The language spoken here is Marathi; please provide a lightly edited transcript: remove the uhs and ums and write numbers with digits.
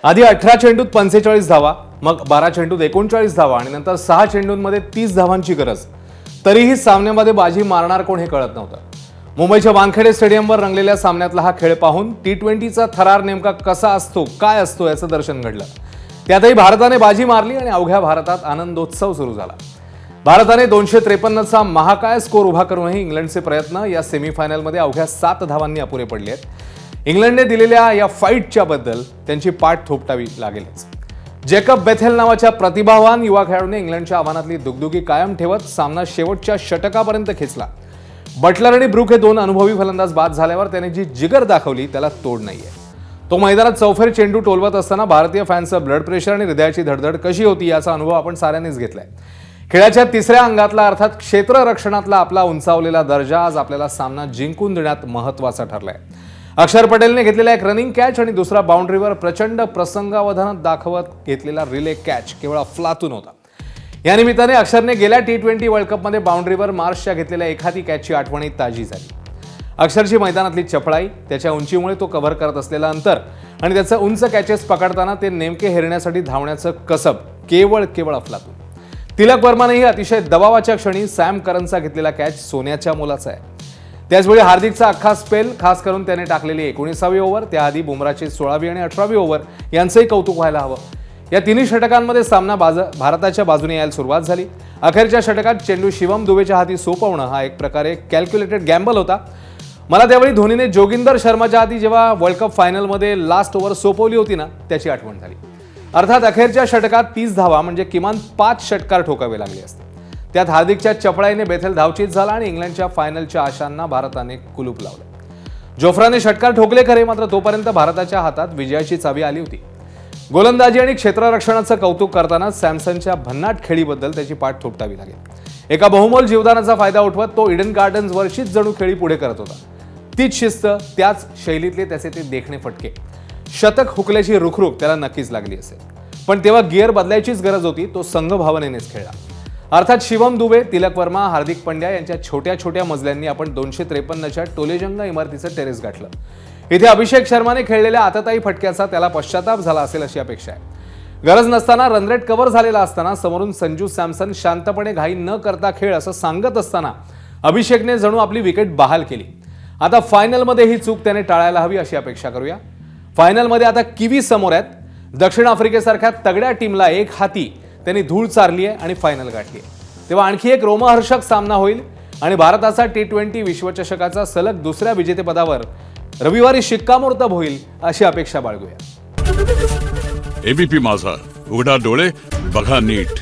आधी 18 चेंडूत 45 धावा, मग 12 चेंडूत 39 धावा आणि नंतर 6 चेंडूंमध्ये 30 धावांची गरज. तरीही सामन्यामध्ये बाजी मारणार कोण हे कळत नव्हतं. मुंबईच्या वानखेडे स्टेडियमवर रंगलेल्या सामन्यातला हा खेळ पाहून T20चा थरार नेमका कसा असतो, काय असतो याचं दर्शन घडलं. त्यातही भारताने बाजी मारली आणि अवघ्या भारतात आनंदोत्सव सुरू झाला. भारताने 253चा महाकाय स्कोर उभा करूनही इंग्लंडचे प्रयत्न या सेमीफायनलमध्ये अवघ्या 7 धावांनी अपुरे पडले आहेत. इंग्लंडने दिलेल्या या फाईटच्या बद्दल त्यांची पाठ थोपटावी लागेलच. जेकब बेथेल नावाच्या प्रतिभावान युवा खेळाडूने इंग्लंडच्या आव्हानातली दुगदुगी कायम ठेवत सामना शेवटच्या षटकापर्यंत खेचला. बटलर आणि ब्रूक हे दोन अनुभवी फलंदाज बाद झाल्यावर त्याने जी जिगर दाखवली त्याला तोड नाहीये. तो मैदानात चौफेर चेंडू टोलवत असताना भारतीय फॅन्सचं ब्लड प्रेशर आणि हृदयाची धडधड कशी होती याचा अनुभव आपण साऱ्यांनीच घेतलाय. खेळाच्या तिसऱ्या अंगातला अर्थात क्षेत्ररक्षणातला आपला उंचावलेला दर्जा आज आपल्याला सामना जिंकून देण्यात महत्त्वाचा ठरलाय. अक्षर पटेलने घेतलेला एक रनिंग कॅच आणि दुसरा बाउंड्रीवर प्रचंड प्रसंगावधान दाखवत घेतलेला रिले कॅच केवळ अफलातून होता. या निमित्ताने अक्षरने गेल्या T20 वर्ल्ड कपमध्ये बाउंड्रीवर मार्शच्या घेतलेल्या एखादी कॅचची आठवणी ताजी झाली. अक्षरची मैदानातली चपळाई, त्याच्या उंचीमुळे तो कव्हर करत असलेला अंतर आणि त्याचं उंच कॅचेस पकडताना ते नेमके हेरण्यासाठी धावण्याचं कसब केवळ अफलातून. तिलक वर्मानेही अतिशय दबावाच्या क्षणी सॅम करनचा घेतलेला कॅच सोन्याच्या मोलाचा आहे. त्याचवेळी हार्दिकचा अख्खा स्पेल, खास करून त्याने टाकलेली 19वी ओव्हर, त्याआधी बुमराची 16वी आणि 18वी ओव्हर यांचंही कौतुक व्हायला हवं. या तिन्ही षटकांमध्ये सामना भारताच्या बाजूने यायला सुरुवात झाली. अखेरच्या षटकात चेंडू शिवम दुबेच्या हाती सोपवणं हा एक प्रकारे कॅल्क्युलेटेड गॅम्बल होता. मला त्यावेळी धोनीने जोगिंदर शर्माच्या हाती जेव्हा वर्ल्ड कप फायनलमध्ये लास्ट ओव्हर सोपवली होती ना, त्याची आठवण झाली. अर्थात अखेरच्या षटकात 30 धावा म्हणजे किमान 5 षटकार ठोकावे लागले असते. त्यात हार्दिकच्या चपळाईने बेथेल धावचीत झाला आणि इंग्लंडच्या फायनलच्या आशांना भारताने कुलूप लावलं. जोफ्राने षटकार ठोकले खरे, मात्र तोपर्यंत भारताच्या हातात विजयाची चावी आली होती. गोलंदाजी आणि क्षेत्ररक्षणाचं कौतुक करताना सॅमसनच्या भन्नाट खेळीबद्दल त्याची पाठ थोपटावी लागेल. एका बहुमोल जीवदानाचा फायदा उठवत तो इडन गार्डन्स वरचीच जणू खेळी पुढे करत होता. तीच शिस्त, त्याच शैलीतले त्याचे ते देखणे फटके, शतक हुकल्याची रुखरुख त्याला नक्कीच लागली असेल. पण तेव्हा गिअर बदलायचीच गरज होती. तो संघ भावनेनेच खेळला. अर्थात शिवम दुबे, तिलक वर्मा, हार्दिक पंड्या यांच्या छोट्या छोट्या मजल्यांनी आपण 253च्या टोलेजंग इमारतीचं टेरेस गाठलं. इथे अभिषेक शर्माने खेळलेल्या आतताई फटक्याचा त्याला पश्चाताप झाला असेल अशी अपेक्षा आहे. गरज नसताना रनरेट कव्हर झालेला असताना समोरून संजू सॅमसन शांतपणे घाई न करता खेळ असं सांगत असताना अभिषेकने जणू आपली विकेट बहाल केली. आता फायनलमध्ये ही चूक त्याने टाळायला हवी अशी अपेक्षा करूया. फायनलमध्ये आता किवी समोर आहेत. दक्षिण आफ्रिकेसारख्या तगड्या टीमला एक हाती त्यांनी धूळ चारली आहे आणि फायनल गाठली आहे. तेव्हा आणखी एक रोमहर्षक सामना होईल आणि भारताचा T20 विश्वचषकाचा सलग दुसऱ्या विजेतेपदावर रविवारी शिक्कामोर्तब होईल अशी अपेक्षा बाळगूया. ABP माझा, उघडा डोळे बघा नीट.